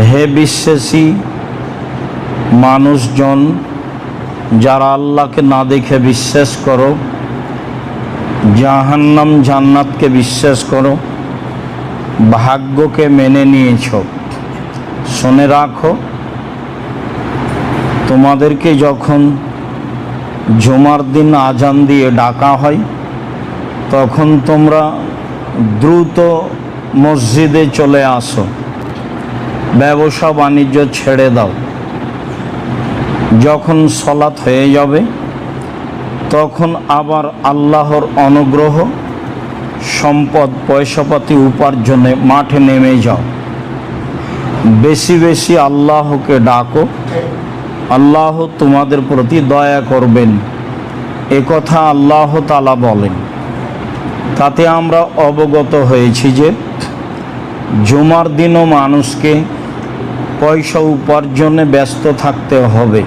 হে বিশ্বাসী মানুষজন, যারা আল্লাহকে না দেখে বিশ্বাস করো, জাহান্নাম জান্নাতকে বিশ্বাস করো, ভাগ্যকে মেনে নিয়েছ, শুনে রাখো, তোমাদেরকে যখন জুমার দিন আজান দিয়ে ডাকা হয় তখন তোমরা দ্রুত মসজিদে চলে আসো, ব্যবসা বাণিজ্য ছেড়ে দাও। যখন সলাৎ হয়ে যাবে তখন আবার আল্লাহর অনুগ্রহ, সম্পদ, পয়সাপাতি উপার্জনে মাঠে নেমে যাও। বেশি বেশি আল্লাহকে ডাকো, আল্লাহ তোমাদের প্রতি দয়া করবেন, এ কথা আল্লাহ তাআলা বলেন। তাতে আমরা অবগত হয়েছি যে জুমার দিনও মানুষকে পয়সা উপার্জনে ব্যস্ত থাকতে হবে।